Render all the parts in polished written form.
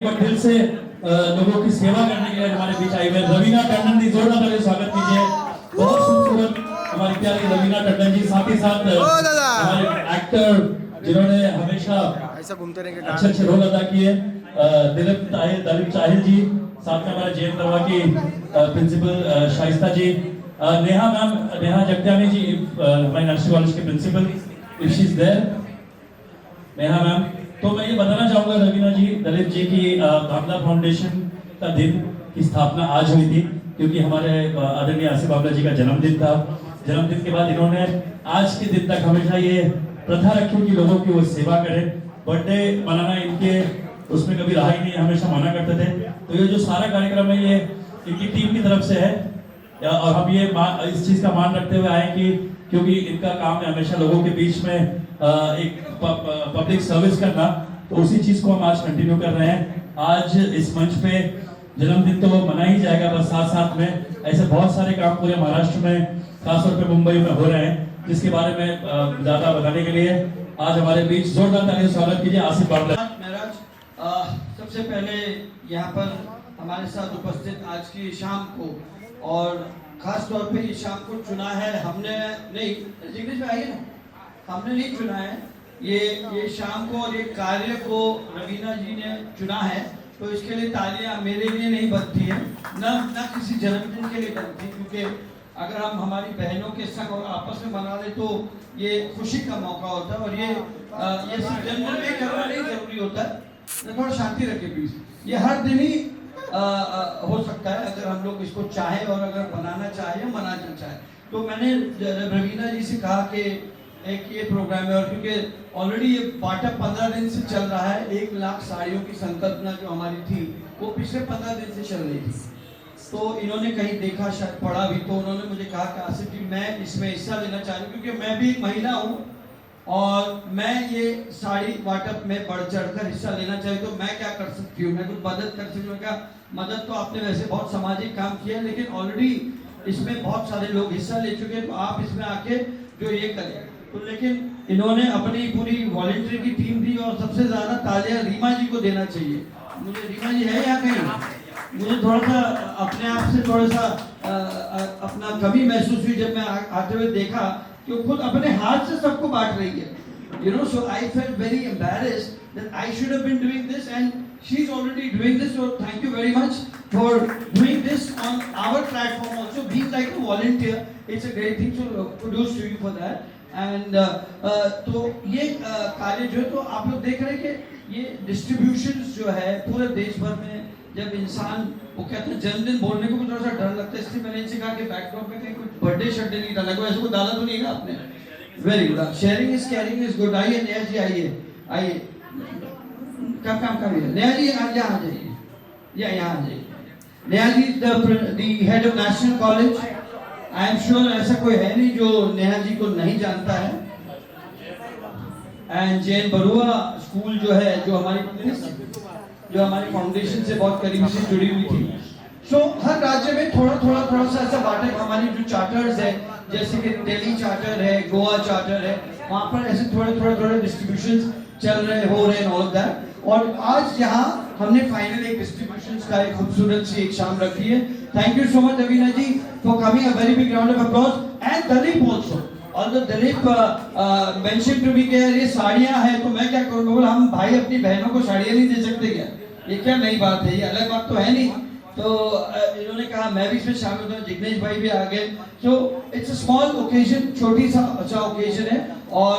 दिल से लोगों की सेवा करने के लिए हमारे बीच आई हुए रवीना टंडन जी, जोरदार तालियों से स्वागत कीजिए। बहुत खूबसूरत हमारी प्यारी रवीना टंडन जी, साथ ही साथ हमारे एक्टर जिन्होंने हमेशा ऐसा घूमते रहेंगे अच्छे अच्छे रोल अदा किए, दिलीप चाहिल जी, साथ में हमारे जेएम दरवा की प्रिंसिपल शाइस्ता जी, नेहा जगत्यानी जी, हमारे नर्सिंग कॉलेज के principal, if she is there, Neha ma'am. तो मैं ये बताना चाहूंगा रवीना जी, दलित जी की बाबला फाउंडेशन का दिन की स्थापना आज हुई थी, क्योंकि हमारे आदरणीय आसिफ बाबला जी का जन्मदिन था। जन्मदिन के बाद इन्होंने आज के दिन तक हमेशा ये प्रथा रखी कि लोगों की वो सेवा करें। बर्थडे मनाना इनके उसमें कभी रहा ही नहीं, हमेशा मना करते थे। तो ये जो सारा कार्यक्रम है ये इनकी टीम की तरफ से है, और हम ये इस चीज का मान रखते हुए आए कि क्योंकि इनका काम है हमेशा लोगों के बीच में एक पब्लिक सर्विस करना, तो उसी चीज को हम आज कंटिन्यू कर रहे हैं। आज इस मंच पे जन्मदिन तो मना ही जाएगा, बस साथ साथ में ऐसे बहुत सारे काम पूरे महाराष्ट्र में, खासतौर पे मुंबई में हो रहे हैं, जिसके बारे में ज्यादा बताने के लिए आज हमारे बीच जोरदार तालियों से स्वागत कीजिए आसिफ बाबला। सबसे पहले यहाँ पर हमारे साथ उपस्थित आज की शाम को, और खास तौर पे इस शाम को चुना है हमने नहीं, जिग्नेश में आइए ना, हमने नहीं चुना है ये शाम को, और ये कार्य को रवीना जी ने चुना है। तो इसके लिए तालियां मेरे लिए नहीं बनती है, न किसी जन्मदिन के लिए बनती, क्योंकि अगर हम हमारी बहनों के संग और आपस में मना ले तो ये खुशी का मौका होता है, और ये सिर्फ जन्मदिन में करना नहीं जरूरी होता है, थोड़ा शांति रखे बीच, ये हर दिन ही हो सकता है अगर हम लोग इसको चाहें, और अगर बनाना चाहें मनाना चाहें। तो मैंने रवीना जी से कहा कि एक ये प्रोग्राम है, और क्योंकि ऑलरेडी ये बाटा 15 दिन से चल रहा है, 1 लाख साड़ियों की संकल्पना जो हमारी थी वो पिछले 15 दिन से चल रही थी। तो इन्होंने कहीं देखा, शायद पढ़ा भी, तो उन्होंने मुझे कहा कि आसिफ जी मैं इसमें हिस्सा लेना चाह रही हूँ, क्योंकि मैं भी एक महिला हूँ और मैं ये साड़ी वाटअप में बढ़ चढ़कर हिस्सा लेना चाहिए। तो मैं क्या कर सकती हूँ, मैं कुछ मदद कर सकती हूँ क्या? मदद तो आपने वैसे बहुत सामाजिक काम किया है, लेकिन ऑलरेडी इसमें बहुत सारे लोग हिस्सा ले चुके हैं, तो आप इसमें आके जो ये करें। तो लेकिन इन्होंने अपनी पूरी वॉलंटियर की टीम दी, और सबसे ज्यादा तालियां रीमा जी को देना चाहिए। मुझे रीमा जी है यहाँ कहीं, मुझे थोड़ा सा अपने आप से थोड़ा सा अपना कमी महसूस हुई जब मैं आते हुए देखा कि वो खुद अपने हाथ से सबको बांट रही है, you know, so I felt very embarrassed that I should have been doing this, and she's already doing this. So thank you very much for doing this on our platform also, being like a volunteer. It's a great thing, so kudos to you for that. And तो ये कार्य जो है, तो आप लोग देख रहे हैं कि ये डिस्ट्रीब्यूशंस जो है पूरे देश भर में, जब इंसान वो कहते हैं जन्मदिन बोलने को भी थोड़ा सा डर लगता है, इसलिए मैंने इनसे कहा कि बैकड्रॉप में कहीं कुछ बर्थडे शर्थडे नहीं डाला, कोई ऐसा कोई डाला तो नहीं ना आपने? Very good, sharing is caring is good. आइए नेहा जी, आइए काम करिए। नेहा जी यहाँ आ जाइए, यहाँ आ जाइए। Neha ji the head of national college, I am sure ऐसा कोई है नहीं जो नेहा जी को नहीं जानता है। एंड जैन बरुआ स्कूल जो है, जो हमारी फाउंडेशन से बहुत करीब से जुड़ी हुई थी। सो हर राज्य में थोड़ा सा ऐसा बांटे। हमारी जो चार्टर्स है, जैसे कि दिल्ली चार्टर है, गोवा चार्टर है, वहाँ पर ऐसे थोड़े डिस्ट्रीब्यूशंस चल रहे हो रहे हैं, ऑल दैट। और आज यहाँ हमने फाइनल एक डिस्ट्रीब्यूशंस का एक खूबसूरत सी एक शाम रखी है। Thank you so much Raveena ji for coming, a very big round of applause. And Dalip also, although Dilip mentioned to me कि ये साड़ियाँ हैं, तो मैं क्या करूँगा, बोला हम भाई अपनी बहनों को साड़ियाँ नहीं दे सकते क्या? ये क्या नई बात है, ये अलग बात तो है नहीं। तो इन्होंने कहा मैं भी इसमें शामिल हूँ, जिग्नेश भाई भी आ गए। So it's a small occasion, छोटी सा अच्छा ओकेजन है। और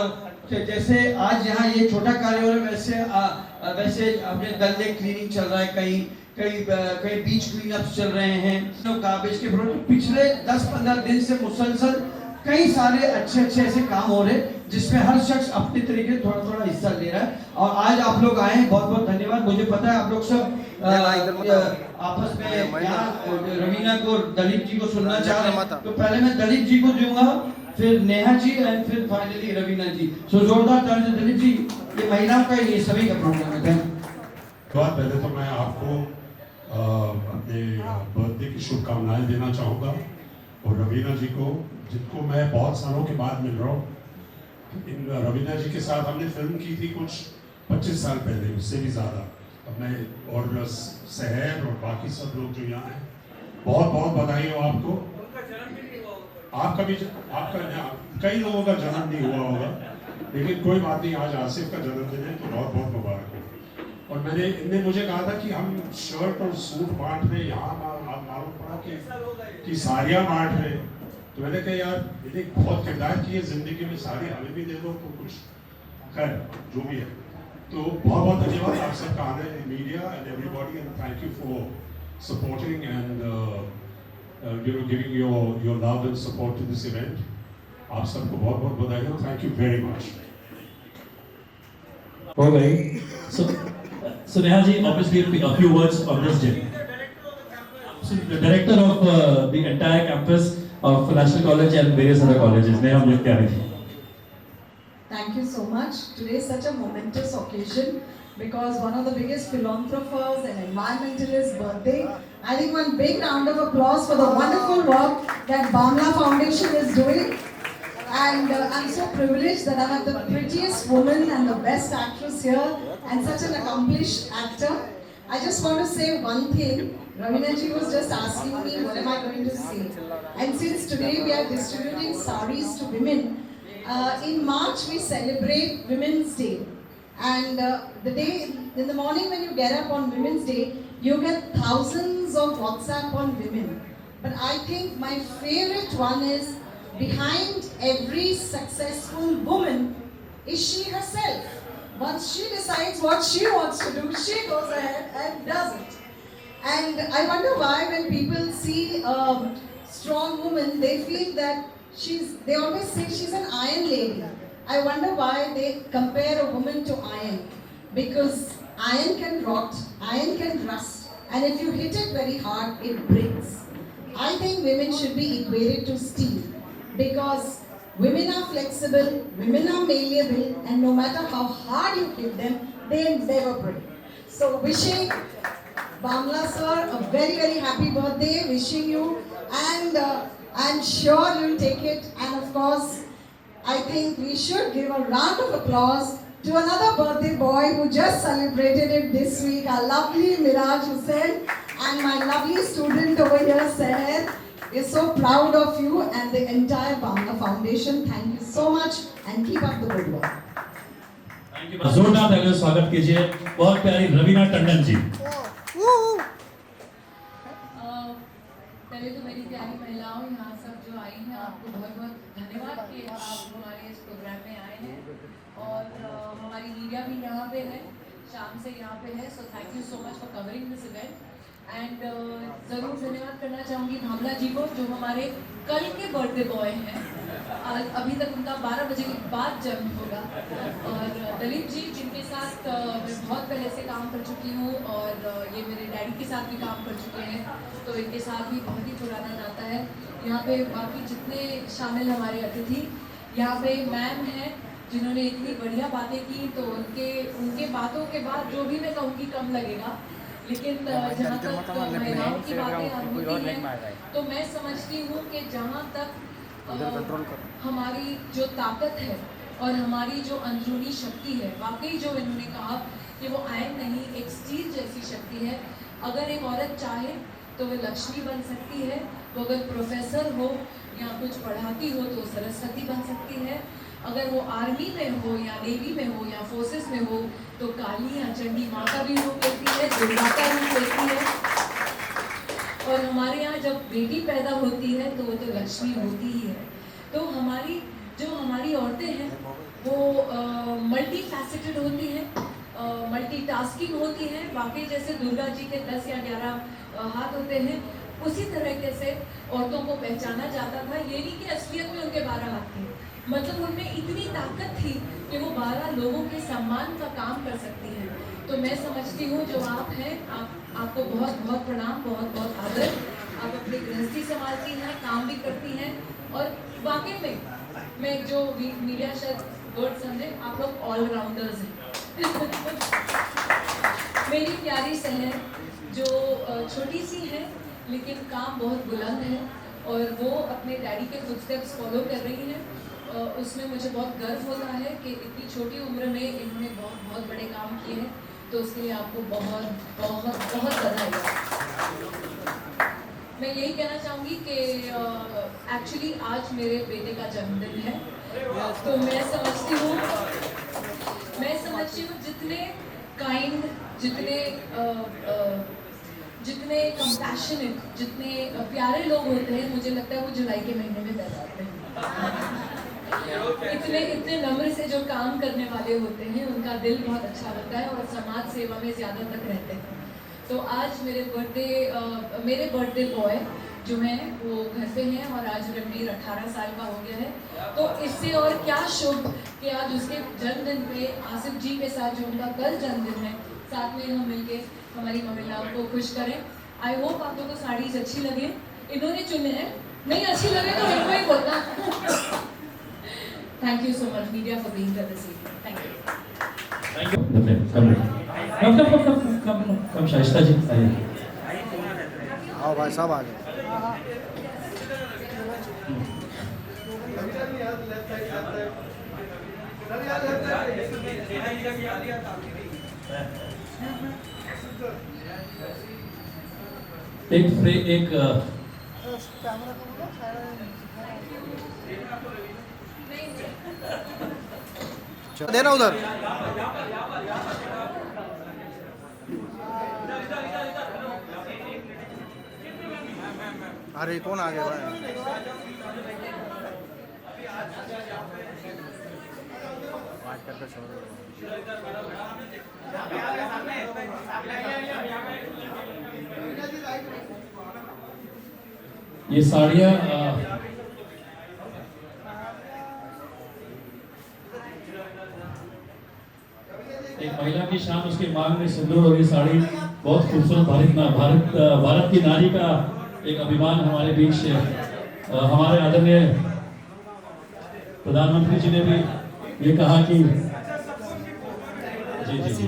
जैसे आज यहाँ ये छोटा कार्य हो रहा है, वैसे अपने दल में क्लीनिंग चल रहा है, कई बीच क्लीनअप्स चल रहे हैं, गार्बेज के प्रोडक्ट। पिछले 10-15 दिन से मुसलसल कई सारे अच्छे ऐसे काम हो रहे हैं, जिसमें हर शख्स अपने तरीके थोड़ा हिस्सा ले रहा है। और आज आप लोग आए हैं, बहुत धन्यवाद। मुझे पता है आप लोग सब आपस में यहाँ रवीना को, दलीप जी को सुनना चाह रहे हैं, तो पहले मैं दलीप जी को दूंगा, फिर नेहा जी, एंड फिर फाइनली रवीना जी। सो जोरदार ताली से दलीप जी, ये महिलाओं का ये सभी का प्रोग्राम है। पहले तो मैं आपको अपने बर्थडे की शुभकामनाएं देना चाहूँगा, और रवीना जी को, जिनको मैं बहुत सालों के बाद मिल रहा हूँ। इन रवीना जी के साथ हमने फिल्म की थी कुछ 25 साल पहले, उससे भी ज़्यादा। मैं और शहर और बाकी सब लोग जो यहाँ हैं, बहुत बहुत बधाई हो आपको। आपका भी कई लोगों का जन्म नहीं हुआ होगा, लेकिन कोई बात नहीं, आज आसिफ का जन्मदिन है तो बहुत बहुत मुबारक हो। और इनने मुझे कहा था कि हम शर्ट और सूट बांट रहे, यहाँ मालूम पड़ा कि साड़ियाँ बांट रहे। तो मैंने कहा यार मैंने बहुत किरदार की है ज़िंदगी में, साड़ी हमें भी दे दो तो कुछ, खैर जो भी है। तो बहुत बहुत धन्यवाद आप सबका आने, media and everybody, and thank you for supporting and giving your love and support to this event. आप सबको बहुत बहुत बधाई हो, थैंक यू वेरी मच। हो गई। So Neha ji, obviously a few words on this day. So the director of the entire campus of National College and various other colleges, Neha Jaktiyani ji. Thank you so much. Today is such a momentous occasion because one of the biggest philanthropers and environmentalists' birthday. I think one big round of applause for the wonderful work that Bamla Foundation is doing. And I'm so privileged that I have the prettiest woman and the best actress here and such an accomplished actor. I just want to say one thing. Ravina ji was just asking me what am I going to say. And since today we are distributing saris to women, in March we celebrate Women's Day. And the day, in the morning when you get up on Women's Day, you get thousands of WhatsApp on women. But I think my favorite one is, behind every successful woman is she herself. Once she decides what she wants to do, she goes ahead and does it. And I wonder why when people see a strong woman, they feel that they always say she's an iron lady. I wonder why they compare a woman to iron. Because iron can rot, iron can rust, and if you hit it very hard, it breaks. I think women should be equated to steel. Because women are flexible, women are malleable, and no matter how hard you hit them, they never break. So wishing Bamla sir a very very happy birthday, wishing you, and I'm sure you'll take it. And of course, I think we should give a round of applause to another birthday boy who just celebrated it this week, our lovely Miraj Hussain, and my lovely student over here, Seher. We're so proud of you and the entire Bamla Foundation. Thank you so much and keep up the good work. Thank you. जोरदार तालियों से स्वागत कीजिए बहुत प्यारी रवीना टंडन जी। पहले तो मेरी प्यारी महिलाओं यहाँ सब जो आई हैं, आपको बहुत बहुत धन्यवाद कि आप हमारे इस प्रोग्राम में आए हैं। और हमारी मीडिया भी यहाँ पे है, शाम से यहाँ पे है। So thank you so much for covering this event. And ज़रूर धन्यवाद करना चाहूँगी भावना जी को, जो हमारे कल के बर्थडे बॉय हैं। अभी तक उनका 12 बजे के बाद जन्म होगा। और दलीप जी, जिनके साथ मैं बहुत पहले से काम कर चुकी हूँ, और ये मेरे डैडी के साथ भी काम कर चुके हैं, तो इनके साथ भी बहुत ही पुराना नाता है। यहाँ पे बाकी जितने शामिल हमारे अतिथि, यहाँ पे मैम हैं जिन्होंने इतनी बढ़िया बातें की, तो उनके बातों के बाद जो भी मैं कहूँगी कम लगेगा। लेकिन जहाँ तक महिलाओं की बातें होती हैं, तो मैं समझती हूँ कि जहाँ तक हमारी जो ताकत है और हमारी जो अंदरूनी शक्ति है, वाकई जो इन्होंने कहा कि वो आयन नहीं, एक स्टील जैसी शक्ति है। अगर एक औरत चाहे तो वो लक्ष्मी बन सकती है, वो अगर प्रोफेसर हो या कुछ पढ़ाती हो तो सरस्वती बन सकती है, अगर वो आर्मी में हो या नेवी में हो या फोर्सेस में हो तो काली या चंडी माँ का भी रूप लेती है, दुर्गा का रूप लेती है। और हमारे यहाँ जब बेटी पैदा होती है तो वो तो लक्ष्मी होती ही है। तो हमारी औरतें हैं वो मल्टी फैसेटेड होती हैं, मल्टीटास्किंग होती हैं। बाकी जैसे दुर्गा जी के 10 या 11 हाथ होते हैं, उसी तरीके से औरतों को पहचाना जाता था। ये नहीं कि असलियत में उनके 12 हाथ थे, मतलब उनमें इतनी ताकत थी कि वो 12 लोगों के सम्मान का काम कर सकती हैं। तो मैं समझती हूँ जो आप हैं, आपको बहुत बहुत प्रणाम, बहुत बहुत आदर। आप अपनी गृहस्थी संभालती हैं, काम भी करती हैं, और वाकई में मैं जो मीडिया शायद वर्ड समझे, आप लोग ऑलराउंडर्स हैं। मेरी प्यारी सहर जो छोटी सी है लेकिन काम बहुत बुलंद है, और वो अपने डैडी के फुटस्टेप्स फॉलो कर रही हैं। उसमें मुझे बहुत गर्व होता है कि इतनी छोटी उम्र में इन्होंने बहुत बहुत बड़े काम किए हैं। तो उसके लिए आपको बहुत बहुत बहुत बधाई। मैं यही कहना चाहूँगी कि एक्चुअली आज मेरे बेटे का जन्मदिन है, तो मैं समझती हूँ जितने काइंड, जितने कंपैशनेट, जितने प्यारे लोग होते हैं, मुझे लगता है वो जुलाई के महीने में पैदा होते हैं। इतने नम्र से जो काम करने वाले होते हैं, उनका दिल बहुत अच्छा होता है और समाज सेवा में ज़्यादा तक रहते हैं। तो आज मेरे बर्थडे बॉय जो हैं वो घर पे हैं और आज रणवीर 18 साल का हो गया है। तो इससे और क्या शुभ कि आज उसके जन्मदिन पे आसिफ जी के साथ जो उनका कल जन्मदिन है, साथ में हम मिलके हमारी महिलाओं को खुश करें। आई होप आप लोगों को साड़ीज अच्छी लगे, इन्होंने चुने हैं, नहीं अच्छी लगे तो इनको ही बोलना। Thank you so much media for being here this evening. Thank you. Come Shaista ji आइए। आओ भाई साहब आ गए। एक देना उधर। अरे कौन आ गया भाई? बात करके छोड़ दो। ये साड़ियाँ एक महिला की शान, उसके मांग में सिंदूर और ये साड़ी बहुत खूबसूरत भारत की नारी का एक अभिमान हमारे बीच हमारे आदरणीय प्रधानमंत्री जी ने भी ये कहा कि जी जी जी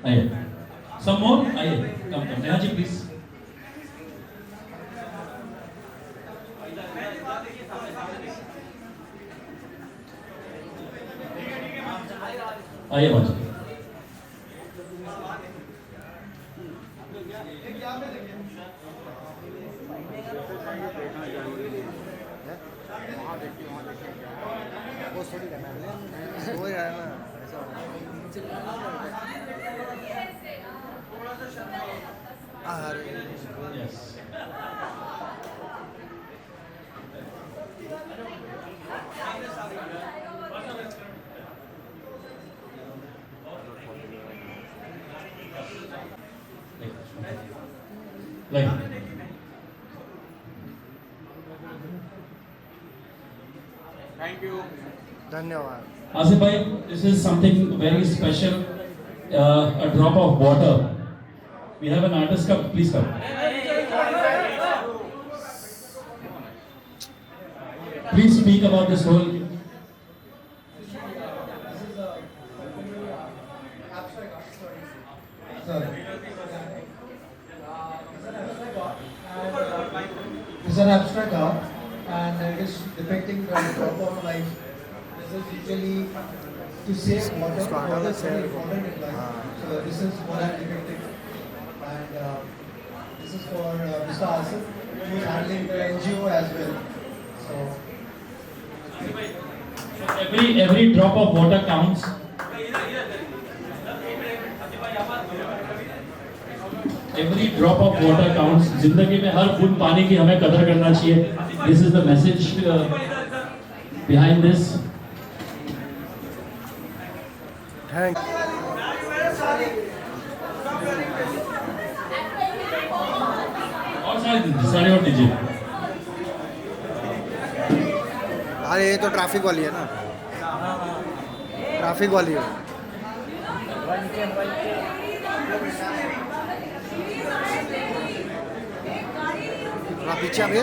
आइए, some more, आइए, come नेहा जी प्लीज। आइए बाजी। वो थोड़ी करना है, वो ही है ना ऐसा। अरे Yes. Like. धन्यवाद। Asif bhai, this is something very special, a drop of water. We have an artist come, please come. Please speak about this whole. It's an abstract art and it is depicting the drop of life. This is usually to save water. Water is very important in life. So this is what I'm depicting. And this is for Mr. Asif, who is handling the NGO as well. So Every drop of water counts. Every drop of water counts. जिंदगी में हर बूंद पानी की हमें कदर करना चाहिए. This is the message behind this. Thank और सारे और दीजिए. अरे ये तो ट्रैफिक वाली है ना, ट्रैफिक वाली है। थोड़ा पीछे अभी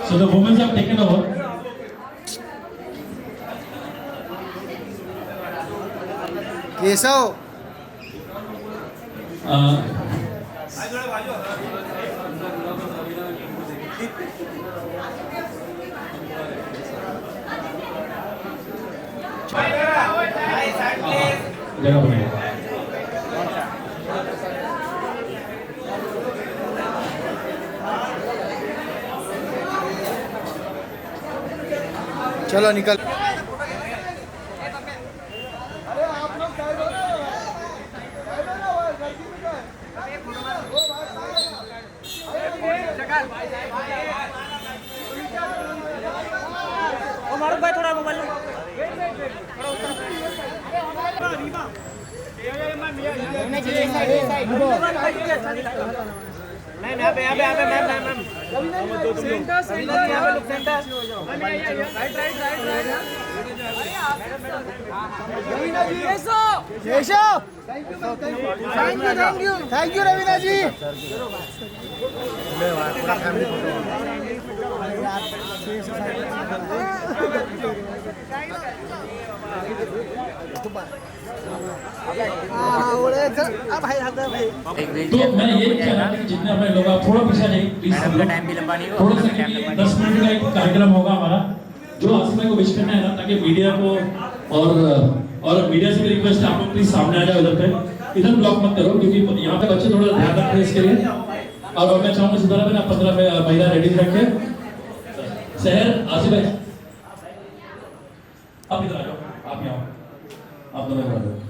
So the women have taken over. Keshav जगह बनाइए। चलो निकल थैंक यू रवीना जी तो मैं ये कहना कि जितने हमारे लोग आप थोड़ा पीछे जाइए प्लीज। टाइम भी लंबा नहीं थोड़ा सा क्योंकि 10 मिनट का एक कार्यक्रम होगा हमारा जो आसिमा को विश करना है ना, ताकि मीडिया को और मीडिया से भी रिक्वेस्ट है आप लोग प्लीज सामने आ जाओ इधर पे। इधर ब्लॉक मत करो क्योंकि यहाँ पे बच्चे थोड़ा ध्यान रखें इसके लिए। और मैं चाहूंगा सितारा में 15 महिला रेडी रखे। शहर आसिफ भाई आप इधर आ जाओ, आप यहाँ आप दोनों इधर आ जाओ।